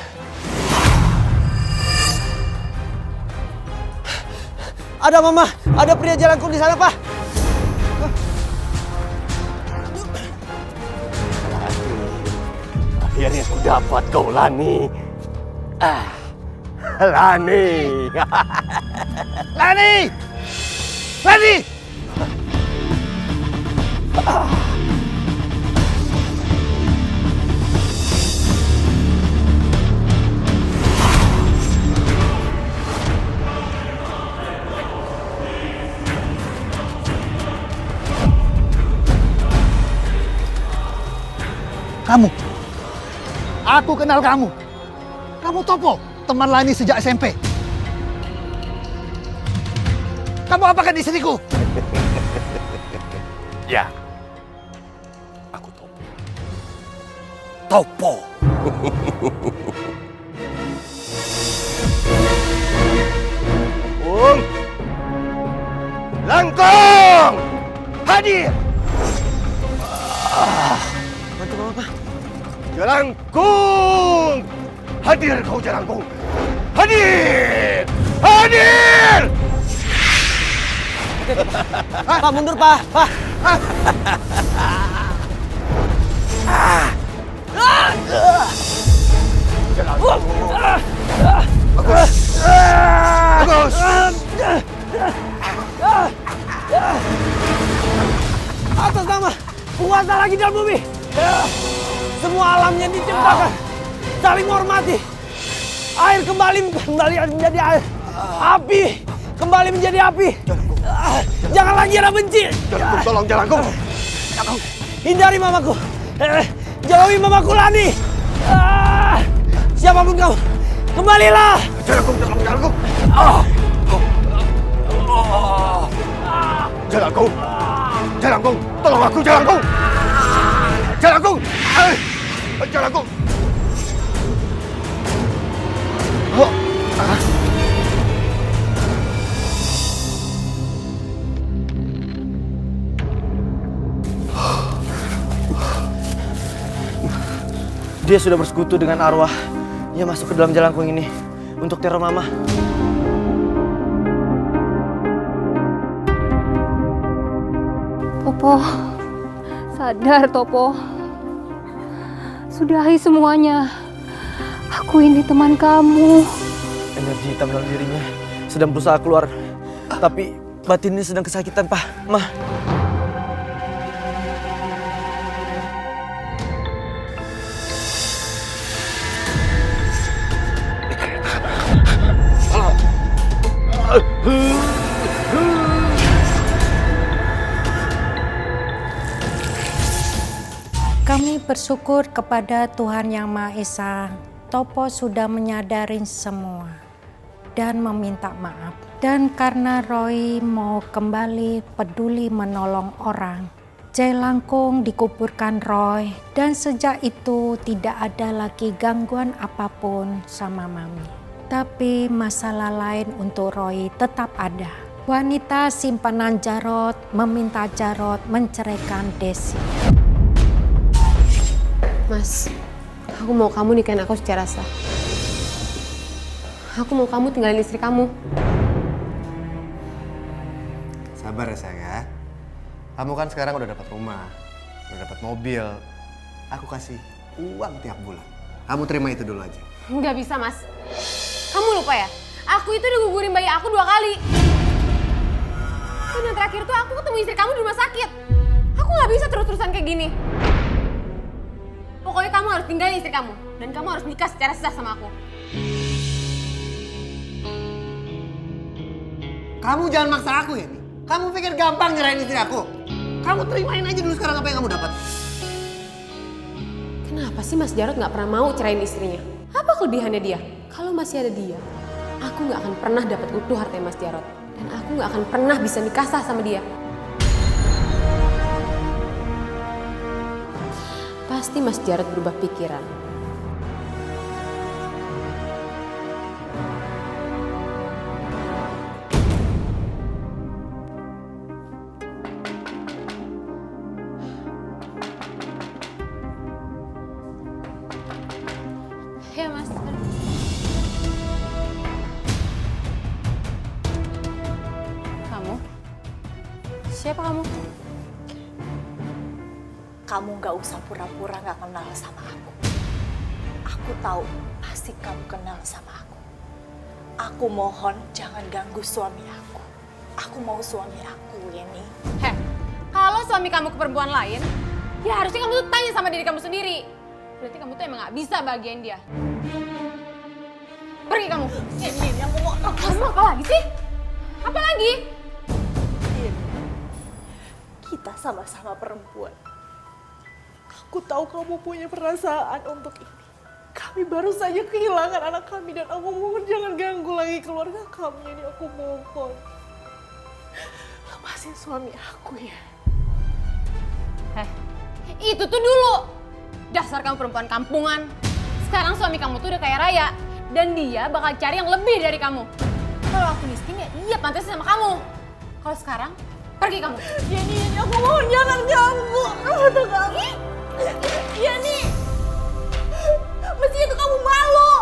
Ada mama, ada pria Jalangkung di sana, Pak. Akhirnya aku dapat kau, Lani. Lani. Lani! Lani! Kamu, aku kenal kamu. Kamu Topo, teman Lani sejak SMP. Kamu apakan istriku? Ya, aku Topo. Topo. Langkung, hadir. Bantu mama, Pak. Jalangkung, hadir kau Jalangkung. Hadir, hadir. Pak, mundur, Pak. Pak. Bagus. Atas nama kuasa lagi dalam bumi. Semua alamnya diciptakan saling menghormati. Air kembali menjadi air. Api kembali menjadi api. Jangan lagi ada benci. Jalangkung, tolong Jalangkung. Hindari mamaku. Jauhi mamaku, Lani. Siapapun kau, kembalilah. Jalangkung, tolong Jalangkung. Jalangkung, Jalangkung, tolong aku Jalangkung. Jalangkung, Jalangkung. Dia sudah bersekutu dengan arwah yang masuk ke dalam Jalangkung ini untuk teror mama. Topo, sadar Topo. Sudahi semuanya. Aku ini teman kamu. Energi hitam dalam dirinya sedang berusaha keluar, tapi batinnya sedang kesakitan, Pak. Ma. Kami bersyukur kepada Tuhan Yang Maha Esa. Topo sudah menyadari semua dan meminta maaf. Dan karena Roy mau kembali peduli menolong orang, Jalangkung dikuburkan Roy. Dan sejak itu tidak ada lagi gangguan apapun sama Mami. Tapi masalah lain untuk Roy tetap ada. Wanita simpanan Jarod meminta Jarod menceraikan Desi. Mas, aku mau kamu nikahin aku secara sah. Aku mau kamu tinggalin istri kamu. Sabar ya sayang ya. Kamu kan sekarang udah dapat rumah, udah dapat mobil. Aku kasih uang tiap bulan. Kamu terima itu dulu aja. Nggak bisa, Mas. Kamu lupa ya? Aku itu udah gugurin bayi aku 2 kali. Dan yang terakhir terakhir tuh aku ketemu istri kamu di rumah sakit. Aku nggak bisa terus-terusan kayak gini. Pokoknya kamu harus tinggalin istri kamu. Dan kamu harus nikah secara sah sama aku. Kamu jangan maksa aku ya, nih. Kamu pikir gampang nyerahin istri aku? Kamu terimain aja dulu sekarang apa yang kamu dapat. Kenapa sih Mas Jarod nggak pernah mau cerain istrinya? Apa kelebihannya dia? Kalau masih ada dia, aku nggak akan pernah dapat utuh harta Mas Jarod. Dan aku nggak akan pernah bisa nikah sah sama dia. Pasti Mas Jarod berubah pikiran. Ya Mas. Kamu? Siapa kamu? Kamu gak usah pura-pura gak kenal sama aku. Aku tahu pasti kamu kenal sama aku. Aku mohon jangan ganggu suami aku. Aku mau suami aku, Yeni. Heh, kalau suami kamu ke perempuan lain, ya harusnya kamu tuh tanya sama diri kamu sendiri. Berarti kamu tuh emang gak bisa bahagiain dia. Pergi kamu. Yeni, aku mau... Kamu apa lagi sih? Apa lagi? Yeni, kita sama-sama perempuan. Aku tahu kamu punya perasaan untuk ini. Kami baru saja kehilangan anak kami dan aku mohon jangan ganggu lagi keluarga kami. Ini aku mohon. Lepasin suami aku ya. Itu tuh dulu. Dasar kamu perempuan kampungan. Sekarang suami kamu tuh udah kaya raya. Dan dia bakal cari yang lebih dari kamu. Kalau aku miskin ya iya pantasnya sama kamu. Kalau sekarang, pergi kamu. Yeni, aku mohon jangan ganggu. Aduh kamu. Yeni. Mestinya tuh kamu malu.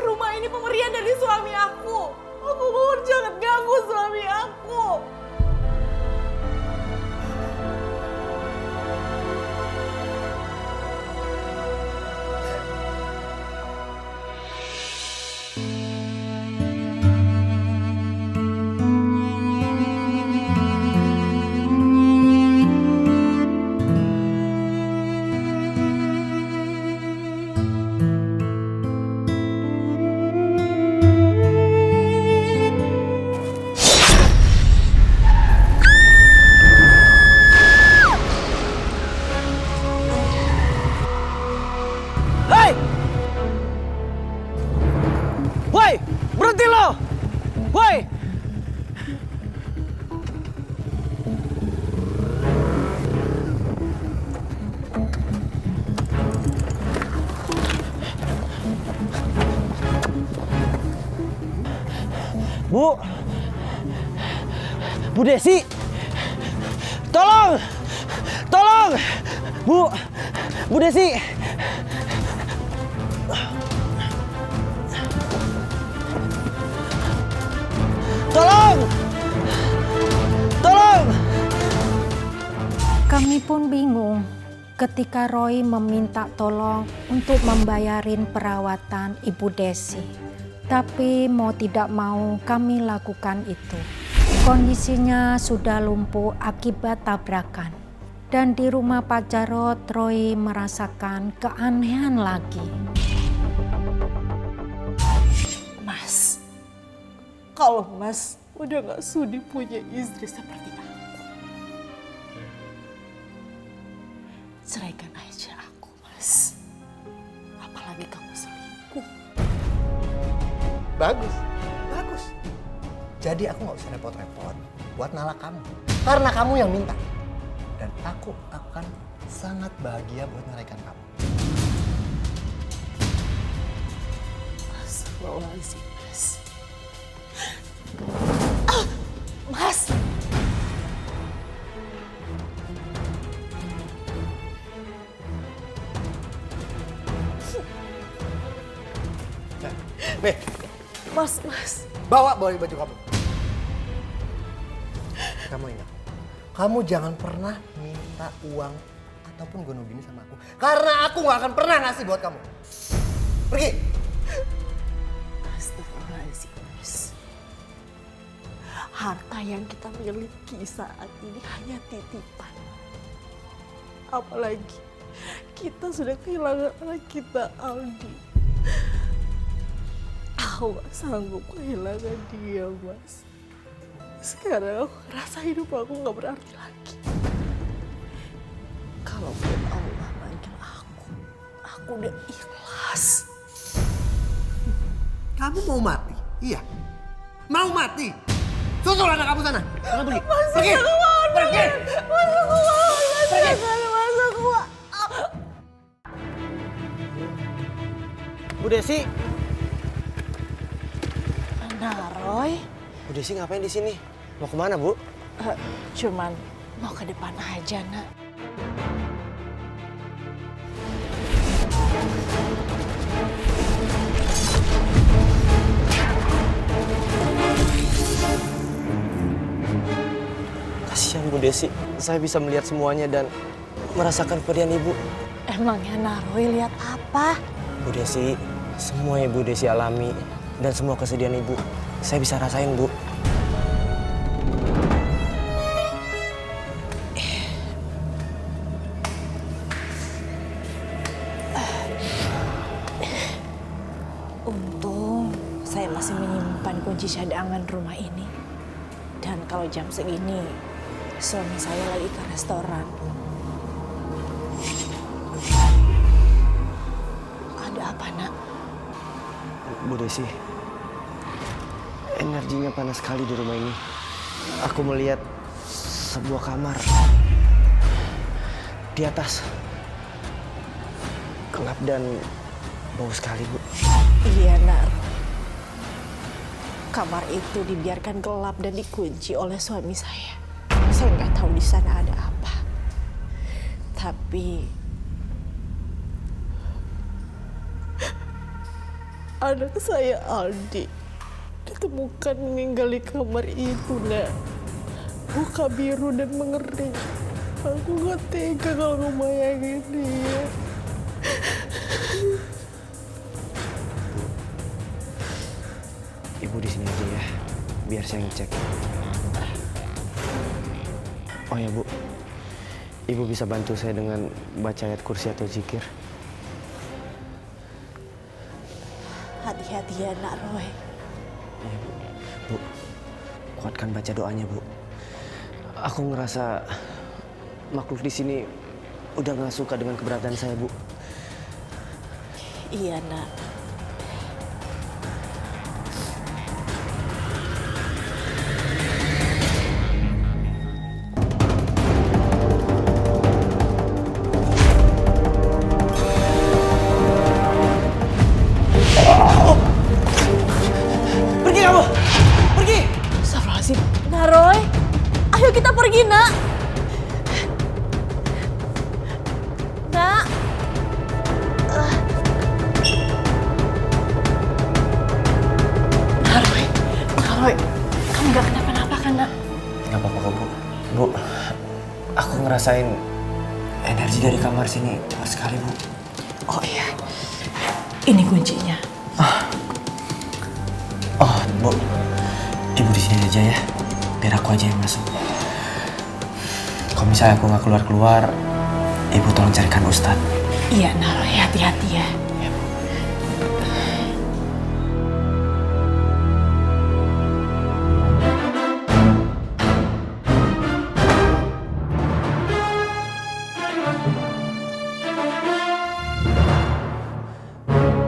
Rumah ini pemberian dari suami aku. Aku mohon jangan ganggu suami aku. Woi, berhenti lo! Woi! Bu Desi, tolong, tolong, Bu Desi. Tolong! Tolong! Kami pun bingung ketika Roy meminta tolong untuk membayarin perawatan Ibu Desi. Tapi mau tidak mau kami lakukan itu. Kondisinya sudah lumpuh akibat tabrakan. Dan di rumah Pak Jarod, Roy merasakan keanehan lagi. Mas, kalau Mas udah gak sudi punya istri seperti aku, ceraikan aja aku, Mas. Apalagi kamu selingkuh. Bagus, bagus. Jadi aku nggak usah repot-repot buat nalak kamu. Karena kamu yang minta. Dan aku akan sangat bahagia buat meraikan kamu. Astagfirullahaladzim, Mas. Mas! Nih, Mas. bawa baju kamu. Kamu ingat, kamu jangan pernah minta uang ataupun gunung gini sama aku. Karena aku gak akan pernah ngasih buat kamu. Pergi. Astagfirullahaladzim, Mas. Harta yang kita miliki saat ini hanya titipan. Apalagi kita sudah kehilangan anak kita, Aldi. Aku gak sanggup kehilangan dia, Mas. Sekarang aku ngerasa hidup aku gak berarti lagi. Kalaupun Allah manggil aku udah ikhlas. Kamu mau mati? Iya. Mau mati? Susul anak kamu sana. Sana pergi. Pergi. Pergi. Bu Desi. Nah, Roy. Bu Desi ngapain di sini? Mau kemana, Bu? Cuman mau ke depan aja, Nak. Kasihan Bu Desi, saya bisa melihat semuanya dan merasakan kepedihan Ibu. Emangnya Naroy lihat apa? Bu Desi, semua yang Bu Desi alami dan semua kesedihan Ibu, saya bisa rasain, Bu. Untung saya masih menyimpan kunci cadangan rumah ini. Dan kalau jam segini, suami saya lagi ke restoran. Ada apa, Nak? Bu Desi, energinya panas sekali di rumah ini. Aku melihat sebuah kamar di atas. Gelap dan bau sekali, Bu. Iya, Nak. Kamar itu dibiarkan gelap dan dikunci oleh suami saya. Saya nggak tahu di sana ada apa. Tapi anak saya Aldi ditemukan meninggal di kamar itu, Nak. Muka biru dan mengering. Aku nggak tega kalau ngebayangin dia. Ibu di sini aja ya, biar saya ngecek. Oh ya, Bu. Ibu bisa bantu saya dengan baca ayat kursi atau zikir? Hati-hati ya, Nak Roy. Iya, Bu. Bu, kuatkan baca doanya, Bu. Aku ngerasa makhluk di sini udah gak suka dengan keberadaan saya, Bu. Iya, Nak. Pergi kamu! Pergi! Astagfirullahaladzim. Nah, Roy. Ayo kita pergi, Nak. Nak. Roy, kamu gak kenapa-napa kan, Nak? Gak apa-apa kok, Bu. Bu, aku ngerasain energi dari kamar sini cepat sekali, Bu. Oh iya, ini kuncinya. Oh, Bu, Ibu di sini aja ya, biar aku aja yang masuk. Kalau misalnya aku nggak keluar-keluar, Ibu tolong carikan Ustadz. Iya, Roy, hati-hati ya.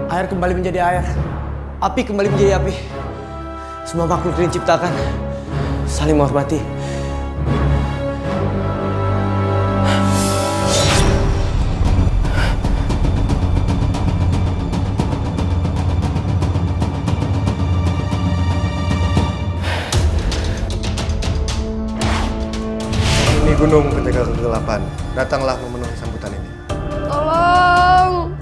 Air kembali menjadi air, api kembali menjadi api. Semua makhluk yang diciptakan saling menghormati. Ini gunung penjaga kegelapan. Datanglah memenuhi sambutan ini. Tolong!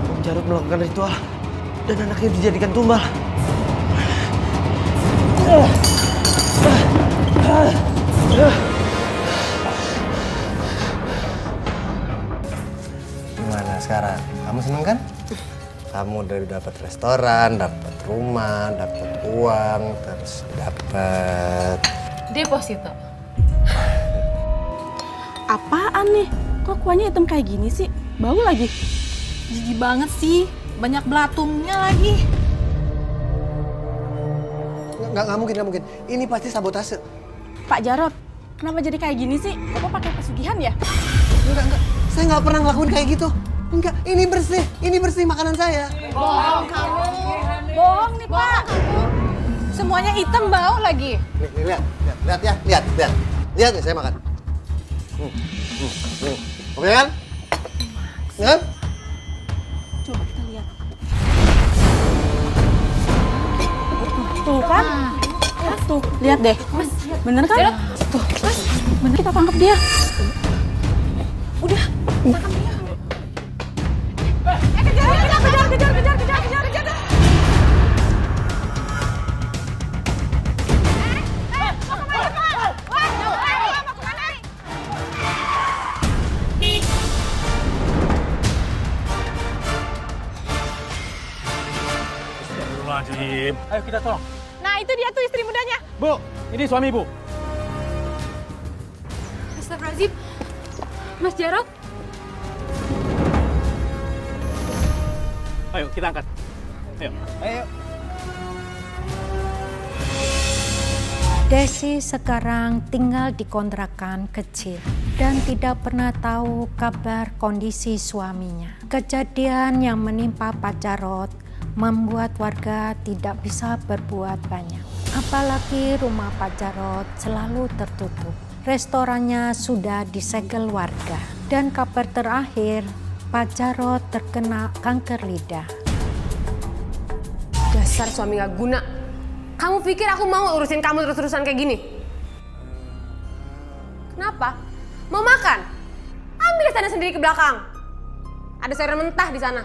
Om Jarod melakukan ritual dan anaknya dijadikan tumbal. Gimana sekarang? Kamu seneng kan? Kamu udah dapat restoran, dapat rumah, dapat uang, terus dapat Deposito. Apaan nih? Kok kuahnya hitam kayak gini sih? Bau lagi. Jijik banget sih, banyak belatungnya lagi. Nggak mungkin. Ini pasti sabotase. Pak Jarot, kenapa jadi kayak gini sih? Bapak pakai pesugihan ya? Enggak. Saya nggak pernah ngelakuin kayak gitu. Enggak, ini bersih makanan saya. Bohong kamu. Bohong nih Pak. Semuanya hitam bau lagi. Nih, lihat ya, lihat. Lihat nih saya makan. Oke kan? Kan? Coba kita lihat. Tuh kan? Tuh, lihat deh. Bener kan? Tuh, bener kita tangkap dia. Udah, tangkap dia. Kejar. Astagfirullahaladzim. Ayo kita tolong. Nah, itu dia tuh istri mudanya. Bu, ini suami ibu. Astagfirullahaladzim. Mas Jarot. Ayo kita angkat. Ayo. Desi sekarang tinggal di kontrakan kecil dan tidak pernah tahu kabar kondisi suaminya. Kejadian yang menimpa Pak Jarot membuat warga tidak bisa berbuat banyak. Apalagi rumah Pak Jarot selalu tertutup. Restorannya sudah disegel warga. Dan kabar terakhir, Pak Jarot terkena kanker lidah. Dasar suami gak guna. Kamu pikir aku mau urusin kamu terus-terusan kayak gini? Kenapa? Mau makan? Ambil sana sendiri ke belakang. Ada sayuran mentah di sana.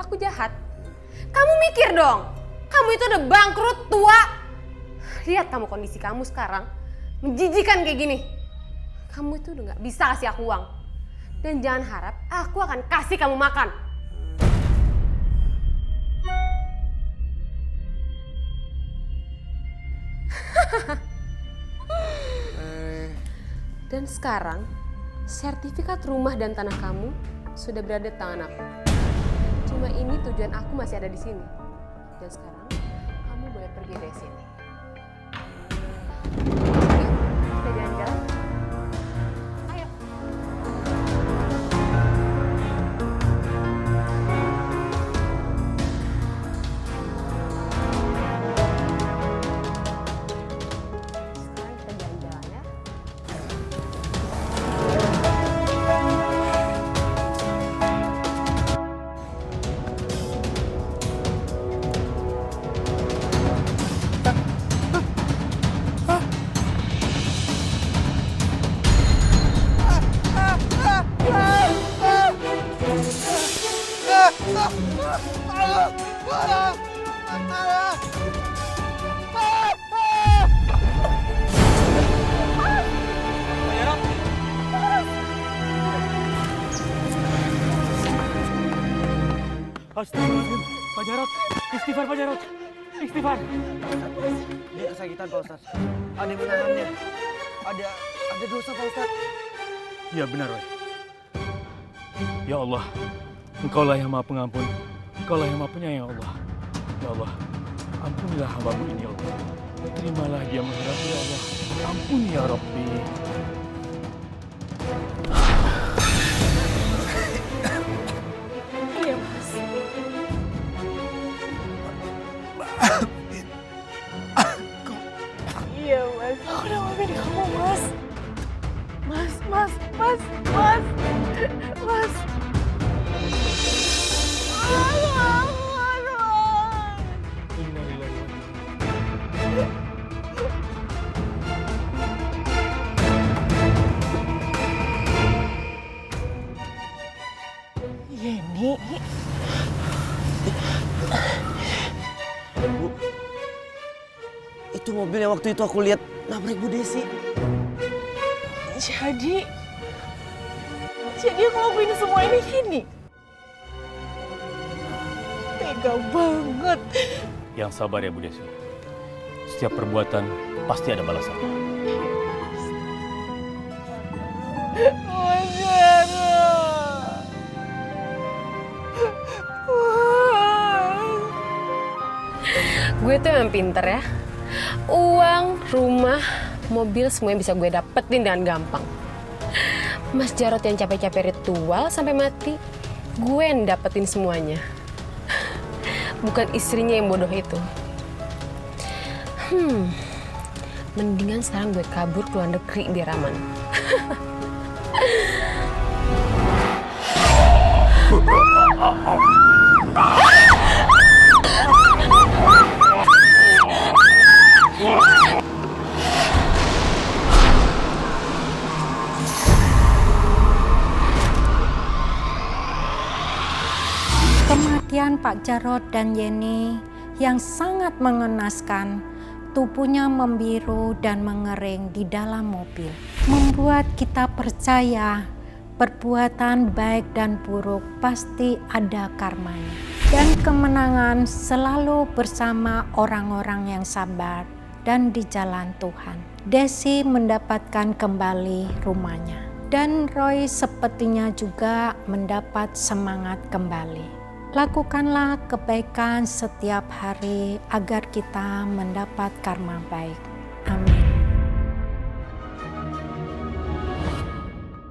Aku jahat. Kamu mikir dong. Kamu itu udah bangkrut, tua. Lihat kamu kondisi kamu sekarang. Menjijikan kayak gini. Kamu itu udah gak bisa kasih aku uang. Dan jangan harap aku akan kasih kamu makan. Dan sekarang, sertifikat rumah dan tanah kamu sudah berada di tangan aku. Cuma ini tujuan aku masih ada di sini. Dan sekarang, kamu boleh pergi dari sini. Oke, kita jalan-jalan. Ayo. Sekarang kita jalan-jalan ya. Astagfirullahaladzim. Pak Jarot. Istighfar Pak Jarot. Istighfar. Dia kesakitan Pak Ustadz. Ada yang menahannya. Ada dosa Pak Ustadz. Ya benar, Roy. Ya Allah, Engkaulah yang Maha Pengampun. Engkaulah yang Maha Penyayang, ya Allah. Ya Allah, ampunilah hamba-Mu ini, ya Allah. Terimalah dia menghadap, ya Allah. Ampuni ya Rabbi. Iya, Mas. Iya, Mas. Aku udah maafin kamu, Mas. Mas. Yeni. Bu, itu mobil yang waktu itu aku lihat nabrak Bu Desi. Jadi, sengaja dia ngelakuin semua ini gini. Tega banget. Yang sabar ya Bu Desi. Setiap perbuatan pasti ada balasannya. Gue tuh yang pinter ya. Uang, rumah, mobil semuanya bisa gue dapetin dengan gampang. Mas Jarod yang capek-capek ritual sampai mati, gue yang dapetin semuanya. Bukan istrinya yang bodoh itu. Mendingan sekarang gue kabur ke luar negeri biar aman. Kematian Pak Jarod dan Yeni yang sangat mengenaskan, tubuhnya membiru dan mengering di dalam mobil, membuat kita percaya perbuatan baik dan buruk pasti ada karmanya. Dan kemenangan selalu bersama orang-orang yang sabar dan di jalan Tuhan. Desi mendapatkan kembali rumahnya. Dan Roy sepertinya juga mendapat semangat kembali. Lakukanlah kebaikan setiap hari agar kita mendapat karma baik.